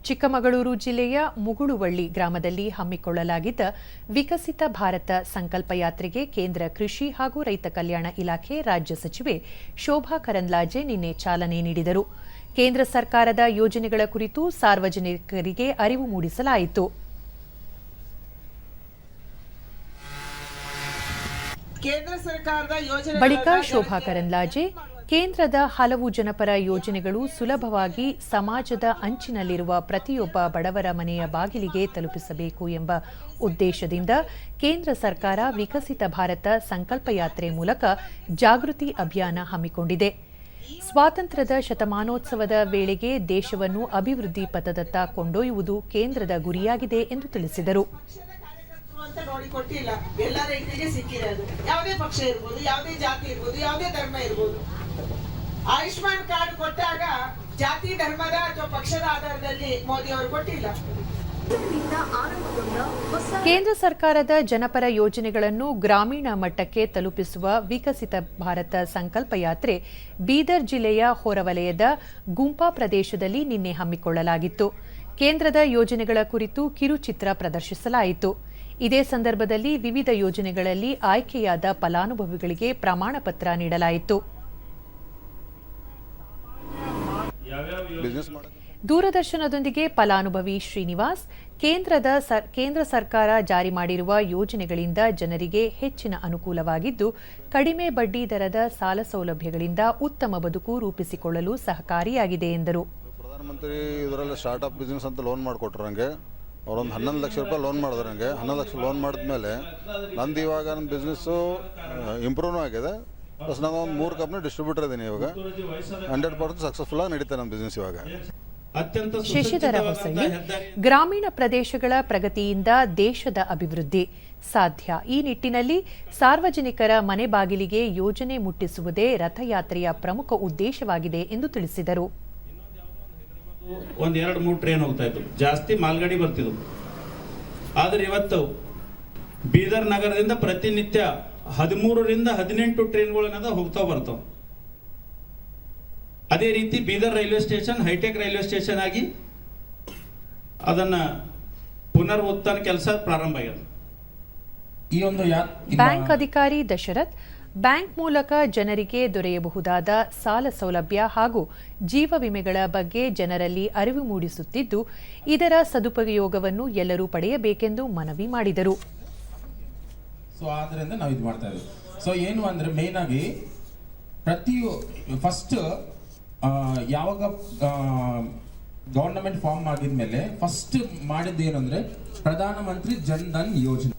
ಚಿಕ್ಕಮಗಳೂರು ಜಿಲ್ಲೆಯ ಮುಗುಳುವಳ್ಳಿ ಗ್ರಾಮದಲ್ಲಿ ಹಮ್ಮಿಕೊಳ್ಳಲಾಗಿದ್ದ ವಿಕಸಿತ ಭಾರತ ಸಂಕಲ್ಪ ಯಾತ್ರೆಗೆ ಕೇಂದ್ರ ಕೃಷಿ ಹಾಗೂ ರೈತ ಕಲ್ಯಾಣ ಇಲಾಖೆ ರಾಜ್ಯ ಸಚಿವೆ ಶೋಭಾ ಕರಂದ್ಲಾಜೆ ನಿನ್ನೆ ಚಾಲನೆ ನೀಡಿದರು. ಕೇಂದ್ರ ಸರ್ಕಾರದ ಯೋಜನೆಗಳ ಕುರಿತು ಸಾರ್ವಜನಿಕರಿಗೆ ಅರಿವು ಮೂಡಿಸಲಾಯಿತು. ಬಳಿಕ ಶೋಭಾ ಕರಂದ್ಲಾಜೆ ಕೇಂದ್ರದ ಹಲವು ಜನಪರ ಯೋಜನೆಗಳು ಸುಲಭವಾಗಿ ಸಮಾಜದ ಅಂಚಿನಲ್ಲಿರುವ ಪ್ರತಿಯೊಬ್ಬ ಬಡವರ ಮನೆಯ ಬಾಗಿಲಿಗೆ ತಲುಪಿಸಬೇಕು ಎಂಬ ಉದ್ದೇಶದಿಂದ ಕೇಂದ್ರ ಸರ್ಕಾರ ವಿಕಸಿತ ಭಾರತ ಸಂಕಲ್ಪ ಯಾತ್ರೆ ಮೂಲಕ ಜಾಗೃತಿ ಅಭಿಯಾನ ಹಮ್ಮಿಕೊಂಡಿದೆ. ಸ್ವಾತಂತ್ರ್ಯದ ಶತಮಾನೋತ್ಸವದ ವೇಳೆಗೆ ದೇಶವನ್ನು ಅಭಿವೃದ್ಧಿ ಪಥದತ್ತ ಕೊಂಡೊಯ್ಯುವುದು ಕೇಂದ್ರದ ಗುರಿಯಾಗಿದೆ ಎಂದು ತಿಳಿಸಿದರು. ನೋಡಿಕೊಟ್ಟಿಲ್ಲ, ಎಲ್ಲ ರೈತರಿಗೆ ಸಿಕ್ಕಿರೋದು. ಯಾವುದೇ ಪಕ್ಷ ಇರ್ಬೋದು, ಯಾವುದೇ ಜಾತಿ ಇರ್ಬೋದು, ಯಾವುದೇ ಧರ್ಮ ಇರ್ಬೋದು. ಆಯುಷ್ಮಾನ್ ಕಾರ್ಡ್ ಕೊಟ್ಟಾಗ ಜಾತಿ ಧರ್ಮದ ಅಥವಾ ಪಕ್ಷದ ಆಧಾರದಲ್ಲಿ ಮೋದಿ ಅವರು ಕೊಟ್ಟಿಲ್ಲ. ಕೇಂದ್ರ ಸರ್ಕಾರದ ಜನಪರ ಯೋಜನೆಗಳನ್ನು ಗ್ರಾಮೀಣ ಮಟ್ಟಕ್ಕೆ ತಲುಪಿಸುವ ವಿಕಸಿತ ಭಾರತ ಸಂಕಲ್ಪ ಯಾತ್ರೆ ಬೀದರ್ ಜಿಲ್ಲೆಯ ಹೊರವಲಯದ ಗುಂಪಾ ಪ್ರದೇಶದಲ್ಲಿ ನಿನ್ನೆ ಹಮ್ಮಿಕೊಳ್ಳಲಾಗಿತ್ತು. ಕೇಂದ್ರದ ಯೋಜನೆಗಳ ಕುರಿತು ಕಿರುಚಿತ್ರ ಪ್ರದರ್ಶಿಸಲಾಯಿತು. ಇದೇ ಸಂದರ್ಭದಲ್ಲಿ ವಿವಿಧ ಯೋಜನೆಗಳಲ್ಲಿ ಆಯ್ಕೆಯಾದ ಫಲಾನುಭವಿಗಳಿಗೆ ಪ್ರಮಾಣ ಪತ್ರ ನೀಡಲಾಯಿತು. ದೂರದರ್ಶನದೊಂದಿಗೆ ಫಲಾನುಭವಿ ಶ್ರೀನಿವಾಸ್, ಕೇಂದ್ರ ಸರ್ಕಾರ ಜಾರಿ ಮಾಡಿರುವ ಯೋಜನೆಗಳಿಂದ ಜನರಿಗೆ ಹೆಚ್ಚಿನ ಅನುಕೂಲವಾಗಿದ್ದು, ಕಡಿಮೆ ಬಡ್ಡಿ ದರದ ಸಾಲ ಸೌಲಭ್ಯಗಳಿಂದ ಉತ್ತಮ ಬದುಕು ರೂಪಿಸಿಕೊಳ್ಳಲು ಸಹಕಾರಿಯಾಗಿದೆ ಎಂದರು. ಪ್ರಧಾನಮಂತ್ರಿ ಇದರಲ್ಲಿ ಸ್ಟಾರ್ಟ್ಅಪ್ ಬಿಸ್ನೆಸ್ ಅಂತ ಲೋನ್ ಮಾಡಿಕೊಟ್ರಂಗೆ ಅವರೊಂದು 11 ಲಕ್ಷ ರೂಪಾಯಿ ಲೋನ್ ಮಾಡಿದ್ರು. ನನಗೆ 11 ಲಕ್ಷ ಲೋನ್ ಮಾಡಿದ್ಮೇಲೆ ನಂದು ಇವಾಗ ನನ್ನ ಬಿಸ್ನೆಸ್ಸು ಇಂಪ್ರೂವ್ನೂ ಆಗಿದೆ. ಪ್ಲಸ್ ನಾನು ಒಂದು 3 ಕಂಪ್ನಿ ಡಿಸ್ಟ್ರಿಬ್ಯೂಟರ್ ಇದ್ದೀನಿ. ಇವಾಗ 100% ಸಕ್ಸಸ್ಫುಲ್ ಆಗಿ ನಡೀತೆ ನಮ್ಮ ಬಿಸ್ನೆಸ್ ಇವಾಗ. ಶಶಿಧರ ಹೊಸಳ್ಳಿ, ಗ್ರಾಮೀಣ ಪ್ರದೇಶಗಳ ಪ್ರಗತಿಯಿಂದ ದೇಶದ ಅಭಿವೃದ್ಧಿ ಸಾಧ್ಯ. ಈ ನಿಟ್ಟಿನಲ್ಲಿ ಸಾರ್ವಜನಿಕರ ಮನೆ ಬಾಗಿಲಿಗೆ ಯೋಜನೆ ಮುಟ್ಟಿಸುವುದೇ ರಥಯಾತ್ರೆಯ ಪ್ರಮುಖ ಉದ್ದೇಶವಾಗಿದೆ ಎಂದು ತಿಳಿಸಿದರು. 1-2-3 ಟ್ರೈನ್ ಹೋಗ್ತಾ ಇತ್ತು, ಜಾಸ್ತಿ ಮಾಲ್ಗಾಡಿ ಬರ್ತಿದ್ವು. ಆದ್ರೆ ಇವತ್ತು ಬೀದರ್ ನಗರದಿಂದ ಪ್ರತಿನಿತ್ಯ 13ರಿಂದ 18 ಟ್ರೈನ್ಗಳನ್ನ ಹೋಗ್ತಾ ಬರ್ತಾವ. ಅದೇ ರೀತಿ Bidar railway station hi tech railway station ಆಗಿ ಅದನ್ನ ಪುನರ್ ಕೆಲಸ ಪ್ರಾರಂಭ ಆಗಿದೆ. ಈ ಒಂದು ಬ್ಯಾಂಕ್ ಅಧಿಕಾರಿ ದಶರಥ್, ಬ್ಯಾಂಕ್ ಮೂಲಕ ಜನರಿಗೆ ದೊರೆಯಬಹುದಾದ ಸಾಲ ಸೌಲಭ್ಯ ಹಾಗೂ ಜೀವ ವಿಮೆಗಳ ಬಗ್ಗೆ ಜನರಲ್ಲಿ ಅರಿವು ಮೂಡಿಸುತ್ತಿದ್ದು, ಇದರ ಸದುಪಯೋಗವನ್ನು ಎಲ್ಲರೂ ಪಡೆಯಬೇಕೆಂದು ಮನವಿ ಮಾಡಿದರು. ಆದ್ದರಿಂದ ನಾವು ಇದು ಮಾಡ್ತಾ ಇದ್ದೀವಿ. ಏನು ಅಂದ್ರೆ ಮೇನ್ ಆಗಿ ಫಸ್ಟ್ ಯಾವಾಗ ಗವರ್ನಮೆಂಟ್ ಫಾರ್ಮ್ ಆಗಿದ್ಮೇಲೆ ಫಸ್ಟ್ ಮಾಡಿದ್ದೇನು ಅಂದ್ರೆ ಪ್ರಧಾನಮಂತ್ರಿ ಜನ್ ಧನ್ ಯೋಜನೆ.